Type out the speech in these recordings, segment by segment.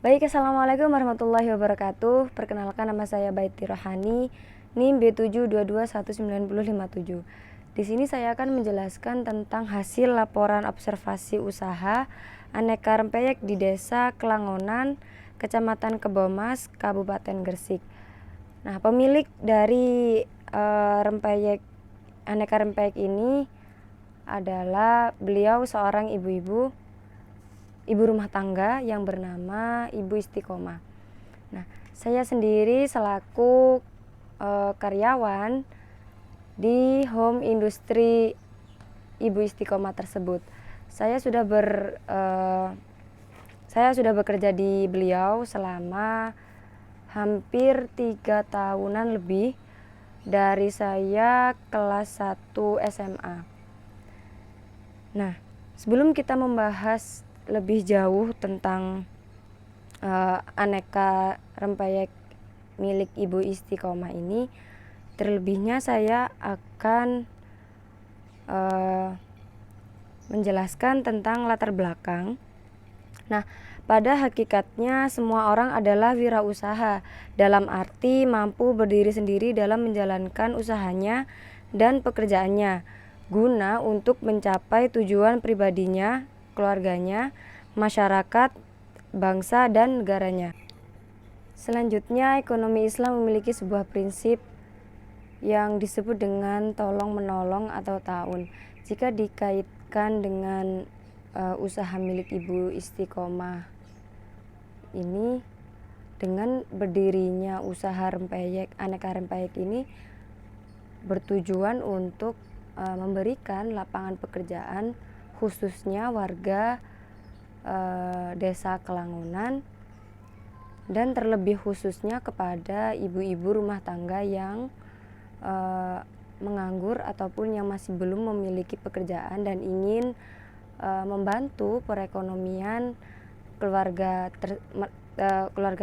Baik, assalamualaikum warahmatullahi wabarakatuh. Perkenalkan, nama saya Baiti Rohani, NIM B7221957. Di sini saya akan menjelaskan tentang hasil laporan observasi usaha aneka rempeyek di Desa Kelangonan, Kecamatan Kebomas, Kabupaten Gresik. Nah, pemilik dari aneka rempeyek ini adalah beliau seorang ibu rumah tangga yang bernama Ibu Istiqomah. Nah, saya sendiri selaku karyawan di home industri Ibu Istiqomah tersebut. Saya sudah bekerja di beliau selama hampir 3 tahunan lebih, dari saya kelas 1 SMA. Nah, sebelum kita membahas lebih jauh tentang aneka rempeyek milik Ibu Istiqomah ini, terlebihnya saya akan menjelaskan tentang latar belakang. Nah, pada hakikatnya semua orang adalah wirausaha, dalam arti mampu berdiri sendiri dalam menjalankan usahanya dan pekerjaannya, guna untuk mencapai tujuan pribadinya, keluarganya, masyarakat, bangsa, dan negaranya. Selanjutnya, ekonomi Islam memiliki sebuah prinsip yang disebut dengan tolong-menolong atau ta'awun. Jika dikaitkan dengan usaha milik Ibu Istiqomah ini, dengan berdirinya usaha aneka rempeyek ini bertujuan untuk memberikan lapangan pekerjaan khususnya warga Desa Kelangonan, dan terlebih khususnya kepada ibu-ibu rumah tangga yang menganggur ataupun yang masih belum memiliki pekerjaan dan ingin membantu perekonomian keluarga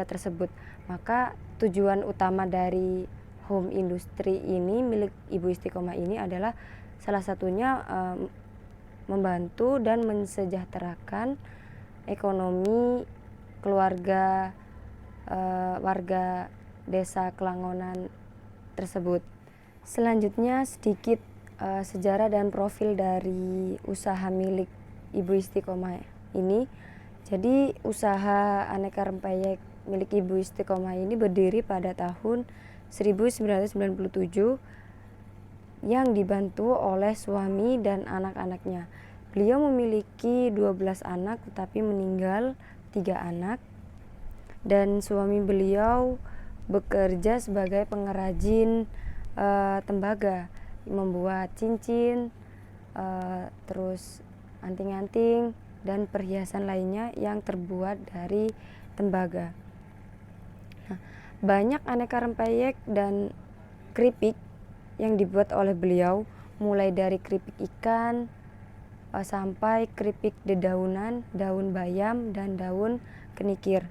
tersebut. Maka tujuan utama dari home industry ini milik Ibu Istiqomah ini adalah salah satunya membantu dan mensejahterakan ekonomi keluarga warga Desa Kelangonan tersebut. Selanjutnya sedikit sejarah dan profil dari usaha milik Ibu Istiqomah ini. Jadi usaha aneka rempeyek milik Ibu Istiqomah ini berdiri pada tahun 1997 yang dibantu oleh suami dan anak-anaknya. Beliau memiliki 12 anak tetapi meninggal 3 anak, dan suami beliau bekerja sebagai pengrajin tembaga, membuat cincin, terus anting-anting dan perhiasan lainnya yang terbuat dari tembaga. Nah, banyak aneka rempeyek dan keripik yang dibuat oleh beliau, mulai dari keripik ikan sampai keripik dedaunan, daun bayam, dan daun kenikir.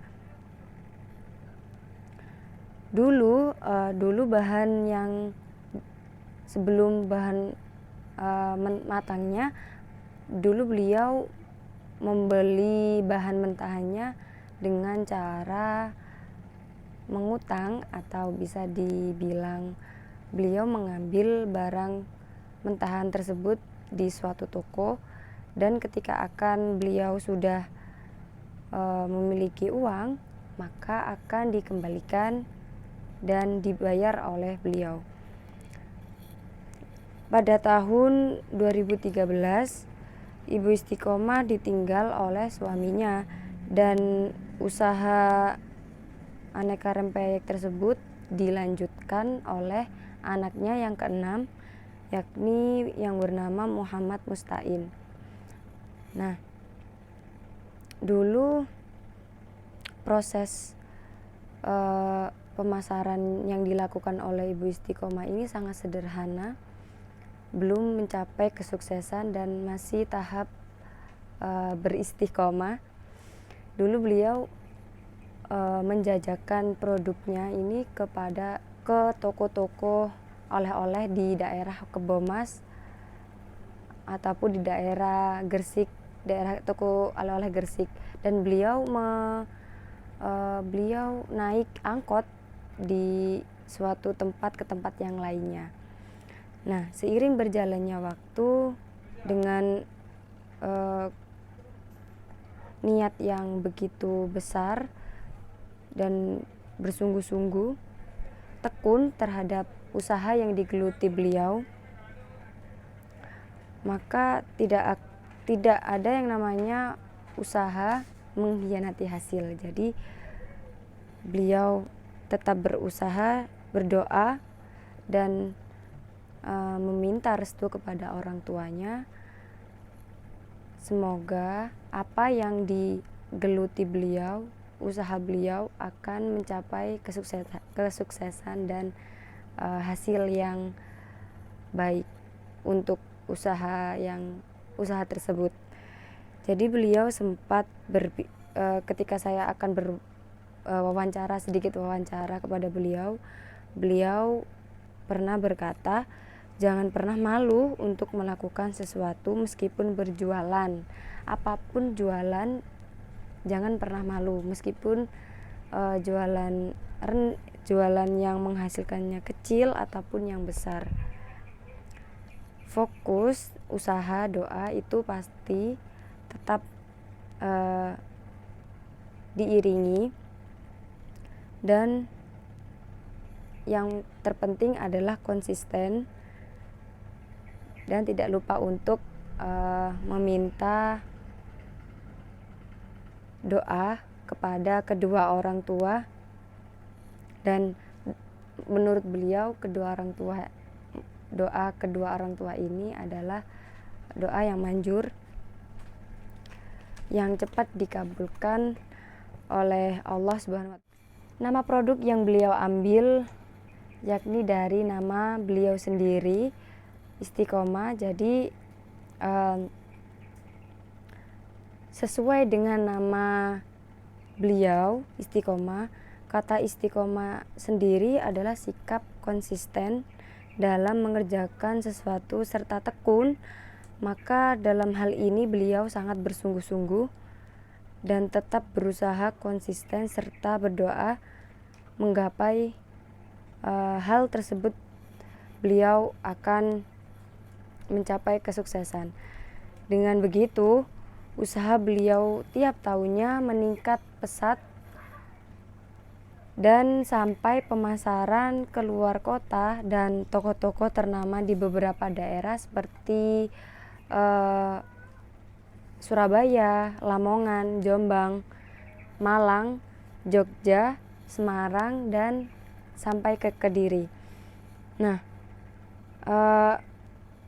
Dulu bahan yang sebelum bahan matangnya, dulu beliau membeli bahan mentahannya dengan cara mengutang, atau bisa dibilang beliau mengambil barang mentahan tersebut di suatu toko, dan ketika beliau sudah memiliki uang, maka akan dikembalikan dan dibayar oleh beliau. Pada tahun 2013, Ibu Istiqomah ditinggal oleh suaminya, dan usaha aneka rempeyek tersebut dilanjutkan oleh anaknya yang keenam, yakni yang bernama Muhammad Mustain. Nah, dulu proses pemasaran yang dilakukan oleh Ibu Istiqomah ini sangat sederhana, belum mencapai kesuksesan dan masih tahap beristiqomah. Dulu beliau menjajakan produknya ini ke toko-toko oleh-oleh di daerah Kebomas ataupun di daerah Gresik, daerah toko oleh-oleh Gresik, dan beliau beliau naik angkot di suatu tempat ke tempat yang lainnya. Nah, seiring berjalannya waktu dengan niat yang begitu besar dan bersungguh-sungguh, tekun terhadap usaha yang digeluti beliau, maka tidak ada yang namanya usaha mengkhianati hasil. Jadi beliau tetap berusaha, berdoa, dan meminta restu kepada orang tuanya. Semoga apa yang digeluti beliau, usaha beliau akan mencapai kesuksesan dan hasil yang baik untuk usaha tersebut. Jadi beliau sempat ketika saya akan sedikit wawancara kepada beliau pernah berkata, jangan pernah malu untuk melakukan sesuatu meskipun berjualan. Apapun jualan, jangan pernah malu meskipun jualan yang menghasilkannya kecil ataupun yang besar. Fokus, usaha, doa itu pasti tetap diiringi, dan yang terpenting adalah konsisten dan tidak lupa untuk meminta doa kepada kedua orang tua. Dan menurut beliau doa kedua orang tua ini adalah doa yang manjur, yang cepat dikabulkan oleh Allah Subhanahu wa Ta'ala. Nama produk yang beliau ambil yakni dari nama beliau sendiri, Istiqomah. Jadi sesuai dengan nama beliau, Istiqomah. Kata istiqomah sendiri adalah sikap konsisten dalam mengerjakan sesuatu serta tekun. Maka dalam hal ini beliau sangat bersungguh-sungguh dan tetap berusaha konsisten serta berdoa menggapai hal tersebut. Beliau akan mencapai kesuksesan. Dengan begitu, usaha beliau tiap tahunnya meningkat pesat dan sampai pemasaran keluar kota dan toko-toko ternama di beberapa daerah seperti Surabaya, Lamongan, Jombang, Malang, Jogja, Semarang, dan sampai ke Kediri. Nah,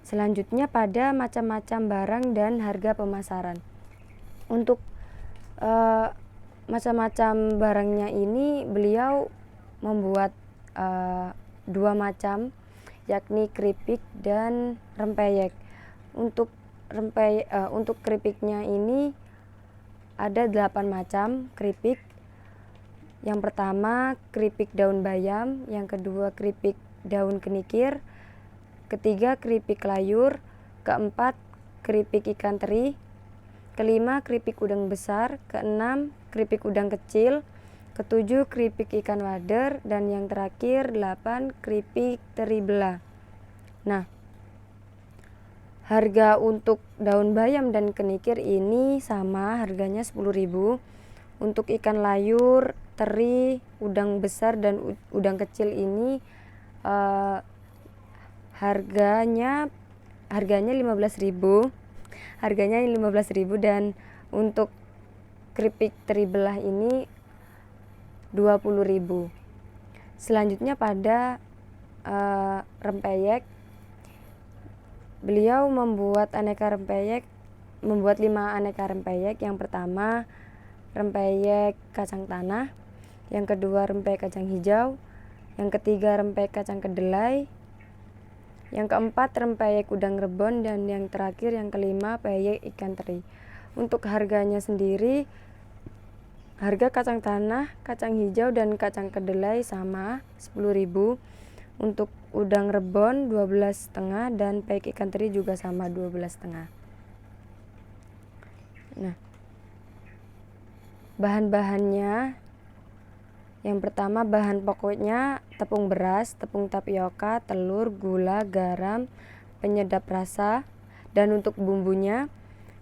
selanjutnya pada macam-macam barang dan harga pemasaran. Untuk macam-macam barangnya ini beliau membuat 2 macam, yakni keripik dan rempeyek. Untuk keripiknya ini ada 8 macam keripik. Yang pertama keripik daun bayam, yang kedua keripik daun kenikir, ketiga keripik layur, keempat keripik ikan teri, kelima keripik udang besar, keenam keripik udang kecil, ketujuh keripik ikan wader, dan yang terakhir 8 keripik teri belah. Nah, harga untuk daun bayam dan kenikir ini sama, harganya 10.000. Untuk ikan layur, teri, udang besar dan udang kecil ini harganya 15.000. Harganya 15.000, dan untuk keripik teri belah ini 20.000. Selanjutnya pada rempeyek, beliau membuat 5 aneka rempeyek. Yang pertama rempeyek kacang tanah, yang kedua rempeyek kacang hijau, yang ketiga rempeyek kacang kedelai, yang keempat rempeyek udang rebon, dan yang terakhir yang kelima peyek ikan teri. Untuk harganya sendiri, harga kacang tanah, kacang hijau, dan kacang kedelai sama 10.000. Untuk udang rebon 12,5, dan peyek ikan teri juga sama 12,5. Nah, bahan-bahannya Yang pertama, bahan pokoknya tepung beras, tepung tapioka, telur, gula, garam, penyedap rasa. Dan untuk bumbunya,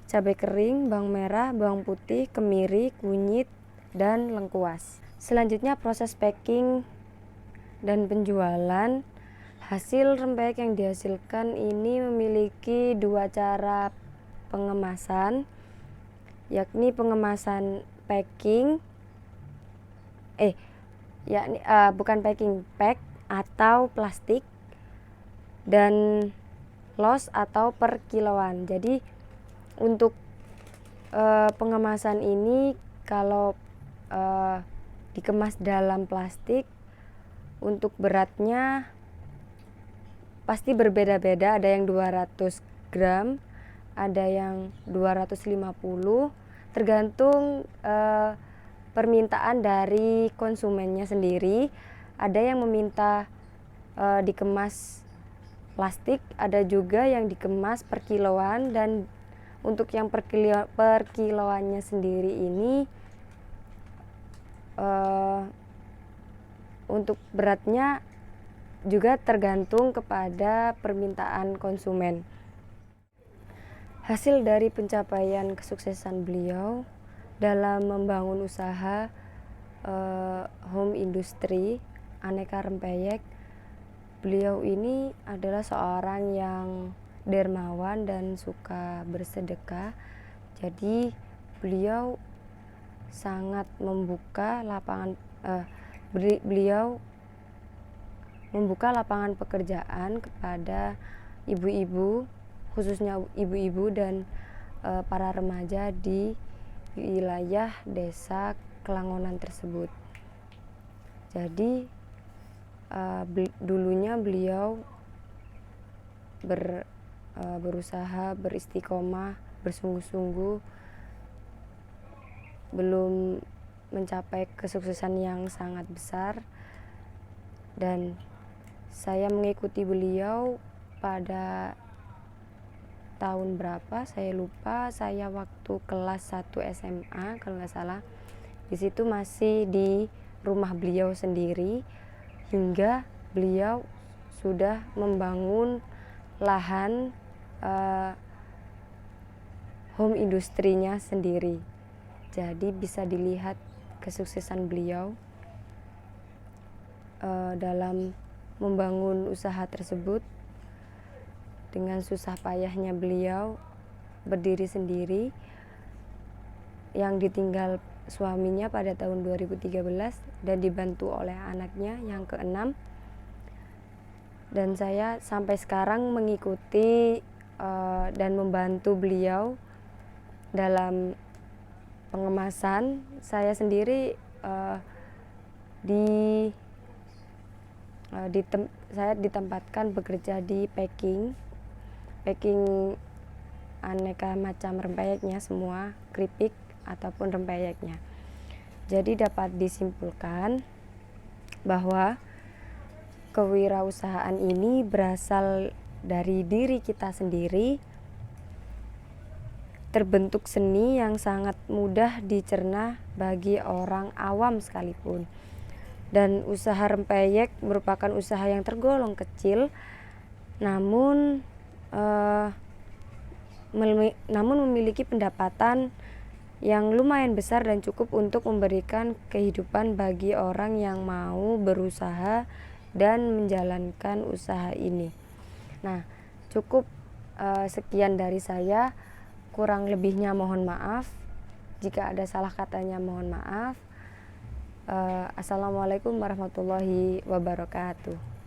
cabai kering, bawang merah, bawang putih, kemiri, kunyit, dan lengkuas. Selanjutnya proses packing dan penjualan. Hasil rempeyek yang dihasilkan ini memiliki dua cara pengemasan, yakni pengemasan packing, bukan packing, pack atau plastik, dan los atau per kiloan. Jadi untuk pengemasan ini kalau dikemas dalam plastik, untuk beratnya pasti berbeda-beda, ada yang 200 gram, ada yang 250, tergantung permintaan dari konsumennya sendiri. Ada yang meminta dikemas plastik, ada juga yang dikemas per kiloan. Dan untuk yang per kiloannya sendiri ini untuk beratnya juga tergantung kepada permintaan konsumen. Hasil dari pencapaian kesuksesan beliau dalam membangun usaha home industry aneka rempeyek, beliau ini adalah seorang yang dermawan dan suka bersedekah. Jadi beliau sangat membuka lapangan pekerjaan kepada ibu-ibu, khususnya ibu-ibu dan para remaja di wilayah desa Kelangonan tersebut. Jadi dulunya beliau berusaha, beristiqomah, bersungguh-sungguh, belum mencapai kesuksesan yang sangat besar. Dan saya mengikuti beliau pada tahun berapa saya lupa, saya waktu kelas 1 SMA kalau nggak salah. Di situ masih di rumah beliau sendiri, hingga beliau sudah membangun lahan home industrinya sendiri. Jadi bisa dilihat kesuksesan beliau dalam membangun usaha tersebut. Dengan susah payahnya beliau berdiri sendiri, yang ditinggal suaminya pada tahun 2013 dan dibantu oleh anaknya yang ke-6. Dan saya sampai sekarang mengikuti dan membantu beliau dalam pengemasan. Saya sendiri saya ditempatkan bekerja di packing aneka macam rempeyeknya, semua keripik ataupun rempeyeknya. Jadi dapat disimpulkan bahwa kewirausahaan ini berasal dari diri kita sendiri, terbentuk seni yang sangat mudah dicerna bagi orang awam sekalipun. Dan usaha rempeyek merupakan usaha yang tergolong kecil, namun memiliki pendapatan yang lumayan besar dan cukup untuk memberikan kehidupan bagi orang yang mau berusaha dan menjalankan usaha ini. Nah, cukup sekian dari saya, kurang lebihnya mohon maaf. Jika ada salah katanya mohon maaf. Assalamualaikum warahmatullahi wabarakatuh.